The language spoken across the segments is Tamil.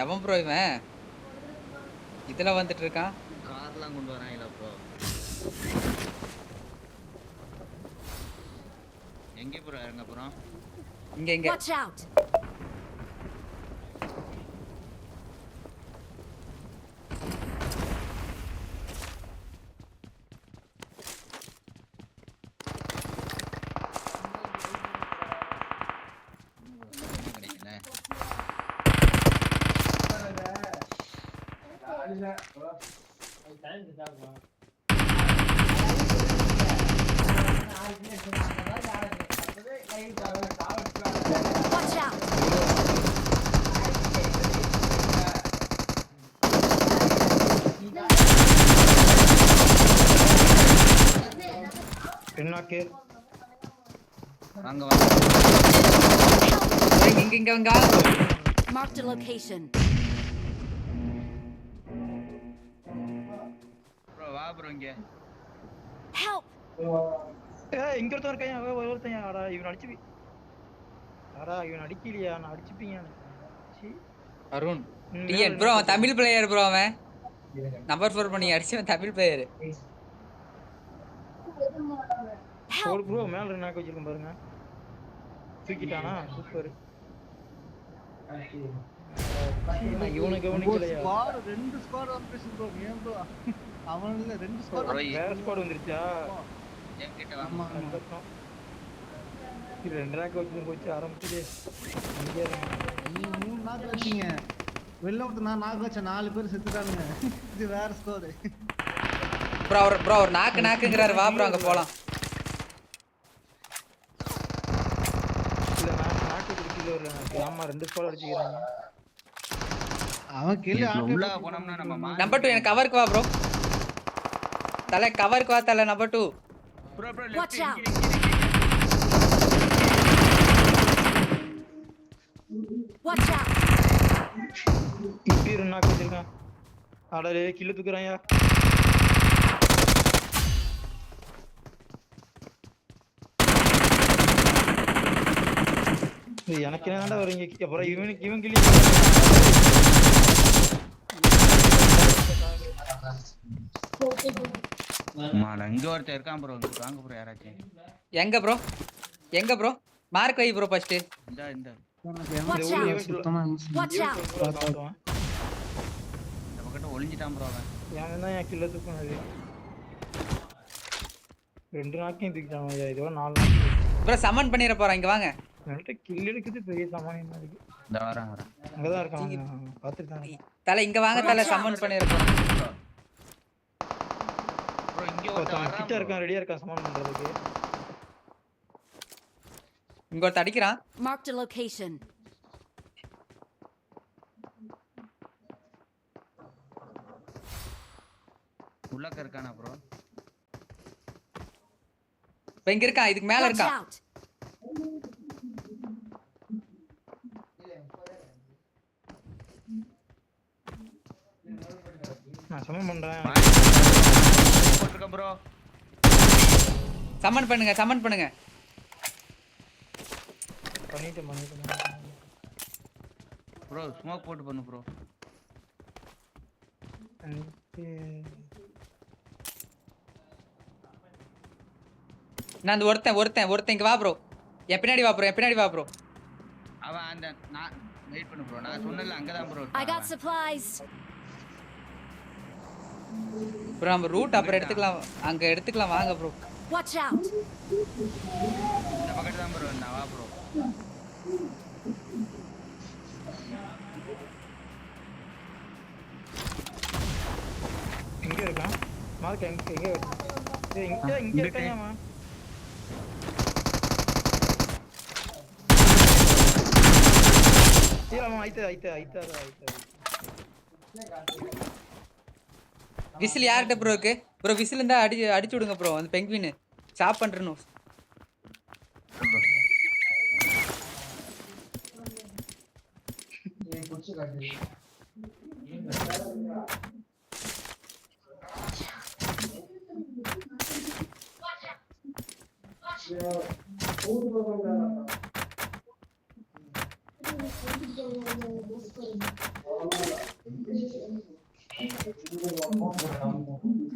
எவன் ப்ரோ இவன் இதுல வந்துட்டு இருக்கான்? கார்லாம் கொண்டு வராங்களா ப்ரோ? எங்க ப்ரோ இறங்க போறோம்? இங்க Watch out. Watch out. பின்னாக்கு வாங்க வாங்க இங்க Marked a location. ப்ரோ வா ப்ரோ இங்க. Help. இங்க ஒருத்தன் இருக்கான். ஒருத்தன் ஆடா இவன் அடிச்சு ஆடா இவன் அடிக்கலையா? நான் அடிச்சுப்பீங்க. அருண் டிஎன் ப்ரோ அவன் தமிழ் பிளேயர் ப்ரோ. அவன் நம்பர் 4 பண்ணி அடிச்சவன் தமிழ் பிளேயர். ஒரு ப்ரோ மேல நாக்க வச்சிருக்கேன் பாருங்க. தூக்கிட்டானா? சூப்பர். இவனை கவனிக்கலையா? ரெண்டு ஸ்குவாட் வந்துருச்சு ப்ரோ. ஏன் ப்ரோ அவன்ல ரெண்டு ஸ்குவாட் வேற ஸ்குவாட் வந்துருச்சா? என்கிட்ட ஆமா வாங்க. ரெண்டு நாக்க வச்சு போச்சு ஆரம்பிச்சுது. நீ 3 நாக்கு வச்சீங்க. வெளில வந்து நான் நாக்கு வச்ச 4 பேர் செத்துட்டானுங்க. இது வேற ஸ்குவாட். ப்ரோ ஒரு நாக்குங்கறாரு. வா ப்ரோ அங்க போலாம். இல்ல நான் நாக்கு குடிக்கல ஒரு ஆமா ரெண்டு ஸ்குவாட் அடிச்சிக்கறாங்க. அவன் கில்ல உள்ள போனோம்னா நம்ம நம்பர் 2 எனக்கு கவருக்கு வா ப்ரோ. தல கவருக்கு வா தல number 2. Bro Watch out. Watch out. இப்படி ஒரு நாக்கு வச்சிருக்கான். ஆடா கில்ல தூக்குறான்யா. எனக்கு என்னடா வரீங்க? அப்புறம் இவன் கிளி மால இங்க ஒருத்தர் இருக்கான் ப்ரோ. இங்க வாங்க ப்ரோ யாராச்சும். எங்க ப்ரோ மார்க் வை ப்ரோ ஃபர்ஸ்ட். இந்த Watch out. சுத்தமா Watch out. இந்த பக்கத்துல ஒளிஞ்சிட்டான் ப்ரோ அவன். ஏன் தான் என் கில்ல தூக்குனது? ரெண்டு நாக்கையும் தூக்கிட்டான். இதோ 4 நாக்கு ப்ரோ சமன் பண்ணிர போறேன். இங்க வாங்க. என்கிட்ட கில் எடுக்குது பெரிய சமாளியமா இருக்கு. இந்த வரேன் அங்கதான் இருக்கான். பாத்துட்டாங்க. தல இங்க வாங்க தல சமன் பண்ணிர போறேன். ப்ரோ இங்க ஒருத்தன் கிட்ட ஒருத்தன் இருக்கான். ரெடியா இருக்கான் சமான் பண்றதுக்கு. இங்க ஒருத்த அடிக்கிறான். Marked a location. உள்ளக்க இருக்கானா ப்ரோ? இங்க இருக்கான். இதுக்கு மேல Watch இருக்கான். out. நான் சமன் பண்றேன். போட்டுருக்கேன் ப்ரோ. சமன் பண்ணுங்க. பண்ணிட்டேன். ப்ரோ ஸ்மோக் போட்டு பண்ணு ப்ரோ. நான் அந்த ஒருத்தன் இங்க வா ப்ரோ. என் பின்னாடி வா ப்ரோ. அவன் அந்த நான் வெயிட் பண்ணு ப்ரோ. நான் சொன்னல அங்க தான் bro. I got supplies. Bro நம்ம ரூட் அப்புறம் எடுத்துக்கலாம் வாங்க ப்ரோ. Watch out. இந்த பக்கத்துல தான் ப்ரோ. நான் வா ப்ரோ. எங்க இருக்கான்? மார்க் எங்க இங்க இருக்கான்யாமா. சீராமா ஐத்த. விசில் யார்கிட்ட ப்ரோ இருக்கு? ப்ரோ விசில் இருந்தா அடிச்சு விடுங்க ப்ரோ. அந்த பெங்குவின் சாப் பண்றணும்.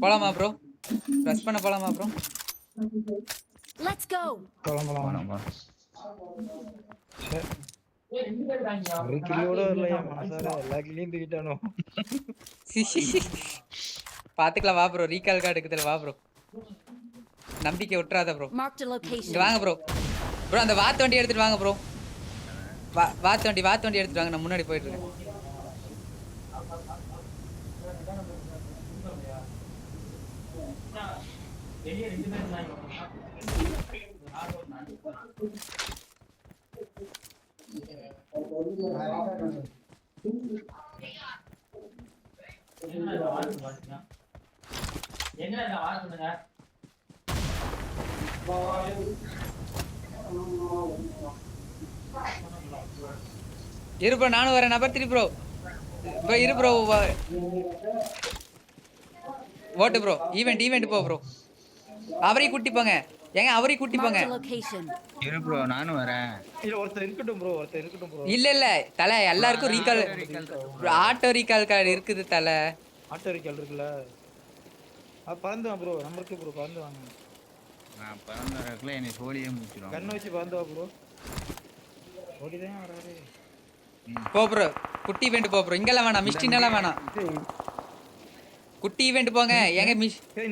போலாமா ப்ரோ? ரஷ் பண்ண போலாமா ப்ரோ? Let's go. கிளம்பலாம். ஒரு கில்லோட வரலையா மனசார எல்லா கில்லையும் தூக்கிட்டானோ. பாத்துக்கலாம் வா ப்ரோ. ரீகால் கார்டு இருக்குதுல வா ப்ரோ. நம்பிக்கை விட்டுறாத ப்ரோ. Marked a இங்க location. வாங்க ப்ரோ. ப்ரோ அந்த வாத்து வண்டி எடுத்துட்டு வாங்க ப்ரோ. வாத்து வண்டி எடுத்துட்டு வாங்க. நான் முன்னாடி போயிட்டு இருக்கேன். இரு ப்ரோ நானும் வரேன். Number 3 bro. ப்ரோ இரு ப்ரோ. ஓட்டு ப்ரோ. ஈவென்ட் போ ப்ரோ. அவரையும் கூட்டி போங்க. ஏங்க அவரையும் கூட்டி போங்க. Marked a location. இரு ப்ரோ நானும் வரேன். இல்ல ஒருத்தர் இருக்கட்டும் ப்ரோ. இல்ல தல எல்லாருக்கும் ரீகால் ஆட்டோ ரீகால் கார்டு இருக்குது தல. ஆட்டோ ரீகால் இருக்குல்ல. பறந்து வா ப்ரோ. நம்பர் 2 ப்ரோ பறந்து வாங்க. நான் பறந்து வரக்குள்ள என்னை சோழியே முடிச்சிடும். கண்ணை வச்சு பறந்து வா ப்ரோ. ஓடிதான் வராரு. போ ப்ரோ. குட்டி ஈவென்ட் போ ப்ரோ. இங்கெல்லாம் வேணாம். மிஸ்டினெல்லாம் வேணாம். குட்டி ஈவென்ட் போங்க. ஏங்க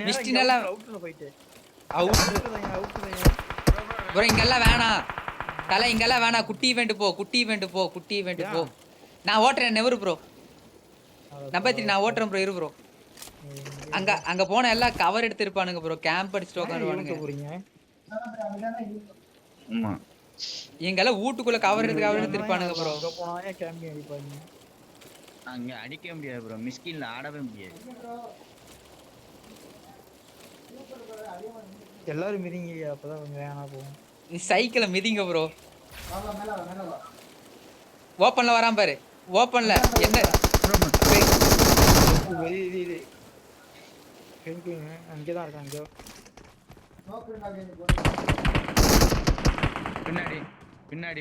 மிஸ்டினெல்லாம் அவுட்ல போயிட்டு அவுட் அவுட் ப்ரோ. இங்கெல்லாம் வேணாம் தல. இங்கெல்லாம் வேணாம். குட்டி ஈவென்ட் போ. நான் ஓட்டுறேன். நெவரு ப்ரோ. நம்பர் 3 நான் ஓட்டுறேன் ப்ரோ. இரு ப்ரோ. அங்க போன எல்லாம் கவர் எடுத்து இருப்பானுங்க ப்ரோ. கேம்ப் அடிச்சுட்டு உட்காந்துவானுங்க. ஆமா எங்கெல்லாம் வீட்டுக்குள்ள கவர் எடுத்து இருப்பானுங்க ப்ரோ. அங்க போனாயே கேம்பிங் அடிப்பாங்க. அங்க அடிக்க முடியாது ப்ரோ. மிஸ்கின்ல ஆடவே முடியாது. எல்லாரும் மிதிங்க. அப்பதான் கொஞ்சம் வேணா போகும். நீ சைக்கிளை மிதிங்க ப்ரோ. ஓப்பன்ல வரான் பாரு. ஓப்பன்ல என்ன வெளியே அங்கேதான் இருக்கான். அங்கே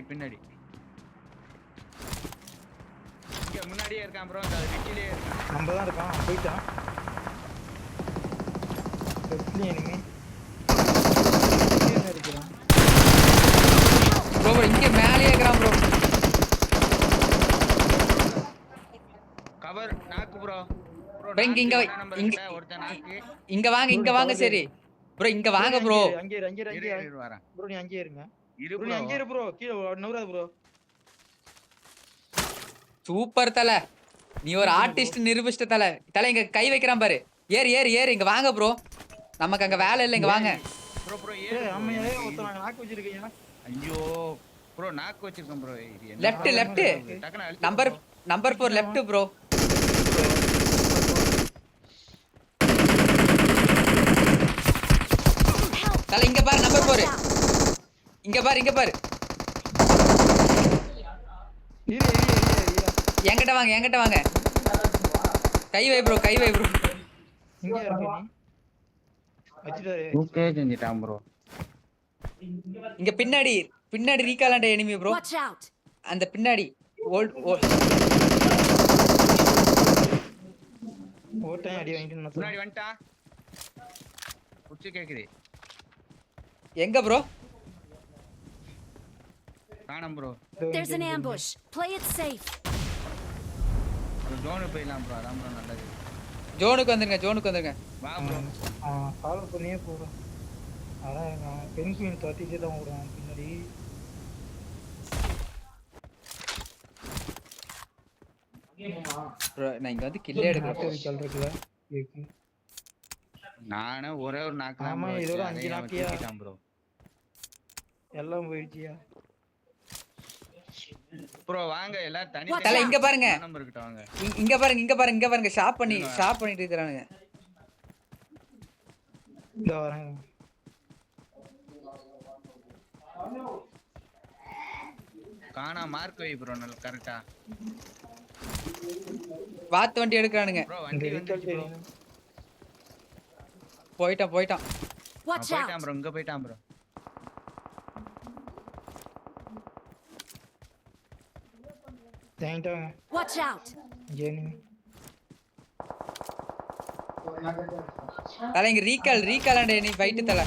பின்னாடி இங்க முன்னாடியே இருக்கான் ப்ரோ. அந்த விக்கிலே இருக்கான். நம்ம தான் இருக்கான். போயிட்டான். இனிமே இருக்கிறான் ப்ரோ. இங்க மேலே இருக்கிறான் ப்ரோ. கவர் நாக்கு ப்ரோ. இங்க வாங்க சரி ப்ரோ. இங்க வாங்க ப்ரோ. அங்கே வரேன் ப்ரோ. நீ அங்கே இருங்க. இரு நீ அங்கே இரு ப்ரோ. கீழ நவுறாத ப்ரோ. சூப்பர் தல. நீ ஒரு ஆர்டிஸ்ட் நிரூபிச்சிட்ட தல. இங்க கை வைக்கிறான் பாரு. ஏறு இங்க வாங்க ப்ரோ. நமக்கு அங்க வேலை இல்ல. இங்க வாங்க ப்ரோ. ஏய் அம்மையே ஒருத்தன் நாக்கு வச்சிருக்கீங்க. ஐயோ ப்ரோ நாக்கு வச்சிருக்கேன் bro. Left number 4 left bro. தல இங்க பாரு. நம்பர் 4 இங்க பாரு. இரு என்கிட்ட வாங்க. கை வை ப்ரோ. இங்க இருக்கு நீ. வச்சிட்டாரு. ஓகே செஞ்சிட்டான் ப்ரோ. இங்க பின்னாடி ரீகாலாண்ட எனிமி ப்ரோ. Watch out. அந்த பின்னாடி ஓட்டையும் அடி வாங்கிட்டு முன்னாடி வந்துட்டான். புடிச்சு கேக்குது. எங்க ப்ரோ? காணோம் bro. There's an ambush. Play it safe. ஜோனுக்கு போயிடலாம் ப்ரோ. அதான் ப்ரோ நல்லது. ஜோனுக்கு வந்துருங்க. வா ப்ரோ. ஃபாலோ பண்ணியே போறோம். அதான் பென்குயின் தட்டிட்டே தான் ஓடுறான் பின்னாடி. ப்ரோ நான் இங்க வந்து கில்லே எடுக்கிறேன். இருக்குல இருக்கு. நானே ஒரே ஒரு நாக்கு தான் ஆமா, ப்ரோ. இதோட 5 நாக்கியா ப்ரோ. எல்லாம் போயிடுச்சியா ப்ரோ? வாங்க எல்லாரும் தனி தல இங்க பாருங்க. நம்பர் கிட்ட வாங்க. இங்க பாருங்க. ஷாப் பண்ணிட்டு இருக்கானுங்க. இந்த வரேன். காணா மார்க் வை ப்ரோ. நல்ல கரெக்ட்டா வாத்து வண்டி எடுக்கறானுங்க ப்ரோ. வண்டி வந்துச்சு ப்ரோ. போயிட்டான் Watch out. போயிட்டான் ப்ரோ. இங்க போயிட்டான் ப்ரோ. தேங்கிட்டு வாங்க Watch out! இங்கே நீங்க தலை இங்க ரீகால் ஆண்டே நீ ஃபைட் தலை.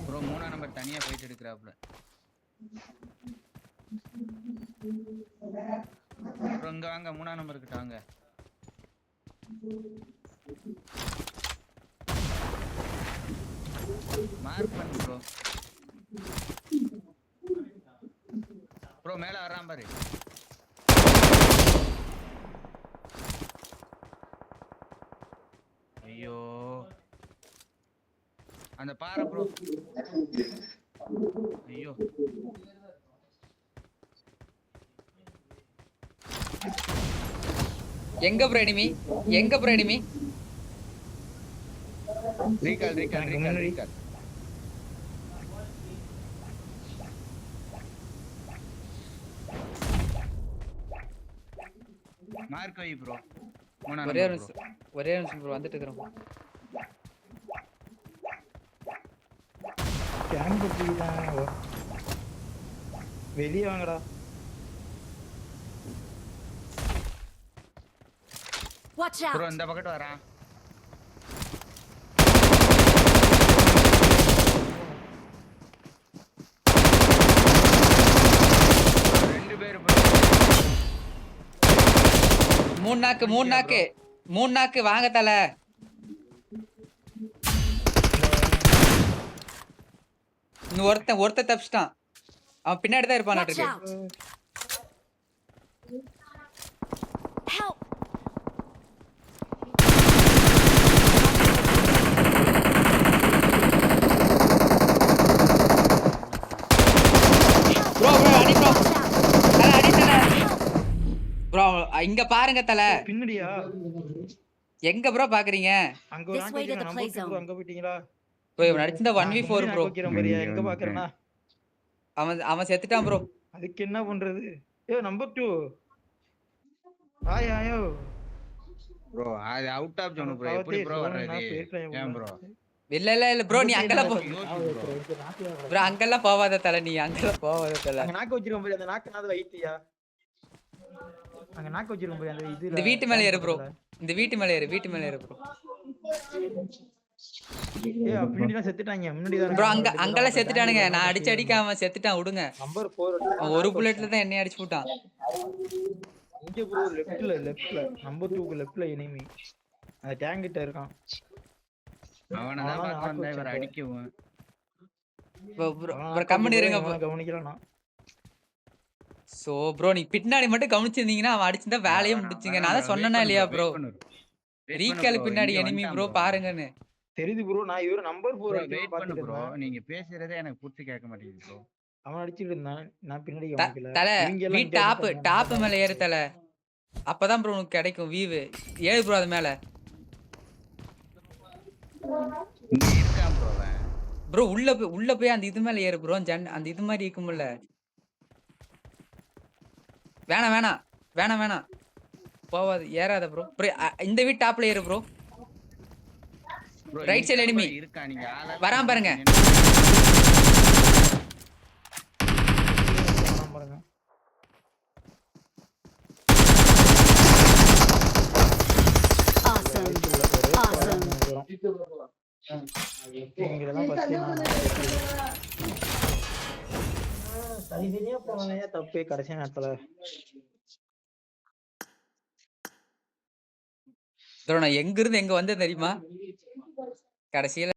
ப்ரோ 3ஆம் நம்பர் தனியா போயிட்டு எடுக்கறாப்ல. ப்ரோ இங்க வாங்க 3ஆம் நம்பர் கிட்ட வாங்க. மார்க் பண்ணு ப்ரோ. ப்ரோ மேல வரான் பாரு. ஐயோ அந்த பாறை ப்ரோ. ஐயோ எங்க ப்ரோ எனிமி? ரீகால். மார்க் வை ப்ரோ. ஒரே நிமிஷம் ப்ரோ வந்துட்டு இருக்கறோம். கேம் போட்டுக்கிட்டாங்க. வெளியே வாங்கடா. Watch bro out! இந்த பக்கத்து வரான். ரெண்டு பேர் ப்ரோ. மூணு நாக்கு வாங்க தலை. இன்னும் ஒருத்த தப்பிச்சிட்டான். அவன் பின்னாடி தான் இருப்பான் Watch இருக்கு. out! Help! ப்ரோ அடி ப்ரோ. Watch out! தலை அடி தலை. ப்ரோ இங்க பாருங்க தலை. பின்னாடியா? எங்க ப்ரோ பாக்குறீங்க? அங்க ஒரு This rank way to the வச்சிருக்கான். play number 2 zone. அங்க போயிட்டீங்களா? ப்ரோ இவன் அடிச்சிருந்தா 1v4 ப்ரோ. வைக்கிறேன் பாரியா, எங்க பாக்குறேன்னா? அவன் செத்துட்டான் ப்ரோ. அதுக்கு என்ன பண்றது? நம்பர் 2 ஆயோ ப்ரோ அது அவுட் ஆஃப் ஜோன் ப்ரோ. எப்படி ப்ரோ வர்றது? ஏன் ப்ரோ? இல்ல ப்ரோ நீ அங்கெல்லாம் போ. ப்ரோ அங்கெல்லாம் போவாத தலை. நீ அங்கெல்லாம் போவாத தலை. அங்க நாக்கு வச்சிருக்கோம் பாரு, அந்த நாக்குனால வைத்தியா? அங்க நாக்கு வச்சிருக்கோம் பாரு, அந்த இது இந்த வீட்டு மேல ஏறு ப்ரோ. வீட்டு மேல ஏறு ப்ரோ. பின்னாடிலாம் செத்துட்டாங்க. முன்னாடி தான் ப்ரோ அங்கெல்லாம் செத்துட்டானுங்க. நான் அடிக்க அவன் செத்துட்டான் விடுங்க. நம்பர் 4 அவன் ஒரு புல்லட்ல தான் என்னைய அடிச்சு போட்டான். இங்க ப்ரோ லெஃப்ட்ல நம்பர் 2க்கு லெஃப்ட்ல எனிமி. அந்த டேங்க் கிட்ட இருக்கான். அவனை தான் பார்க்க வந்தா இவரை அடிக்கவும். ப்ரோ கம்பெனி இருங்க ப்ரோ. கவனிக்கறானா? சோ ப்ரோ நீ பின்னாடி மட்டும் கவனிச்சிருந்தீங்கன்னா அவன் அடிச்சிருந்தா வேலையே முடிச்சுங்க. நான் தான் சொன்னேனா இல்லையா ப்ரோ? ரீகால் பின்னாடி எனிமி ப்ரோ பாருங்கன்னு. தெரியுது ப்ரோ. நான் இவர நம்பர் 4 வெயிட் பண்ணு ப்ரோ. நீங்க பேசுறதே எனக்கு புரிஞ்சு கேட்க மாட்டேங்குது ப்ரோ. அவன் அடிச்சிட்டு இருந்தான். நான் பின்னாடி கவனிக்கல. தலை வீட் டாப் மேல ஏறு தலை. அப்பதான் ப்ரோ உனக்கு கிடைக்கும் வீவு. ஏறு ப்ரோ அது மேல. இங்க இருக்கான் ப்ரோ அவன். ப்ரோ உள்ள போய் அந்த இது மேல ஏறு ப்ரோ. அந்த இது மாதிரி இருக்கும்ல. வேணாம் போவாது. ஏறாத ப்ரோ. இந்த வீட் டாப்ல ஏறு ப்ரோ. ரைட் சைடு எனிமி இருக்கா? நீங்க வரான் பாருங்க. Awesome! Awesome! தனித்தனியா போனே தப்பே கடைசி நேரத்துல. நான் எங்க இருந்து எங்க வந்தேன் தெரியுமா? கடைசியில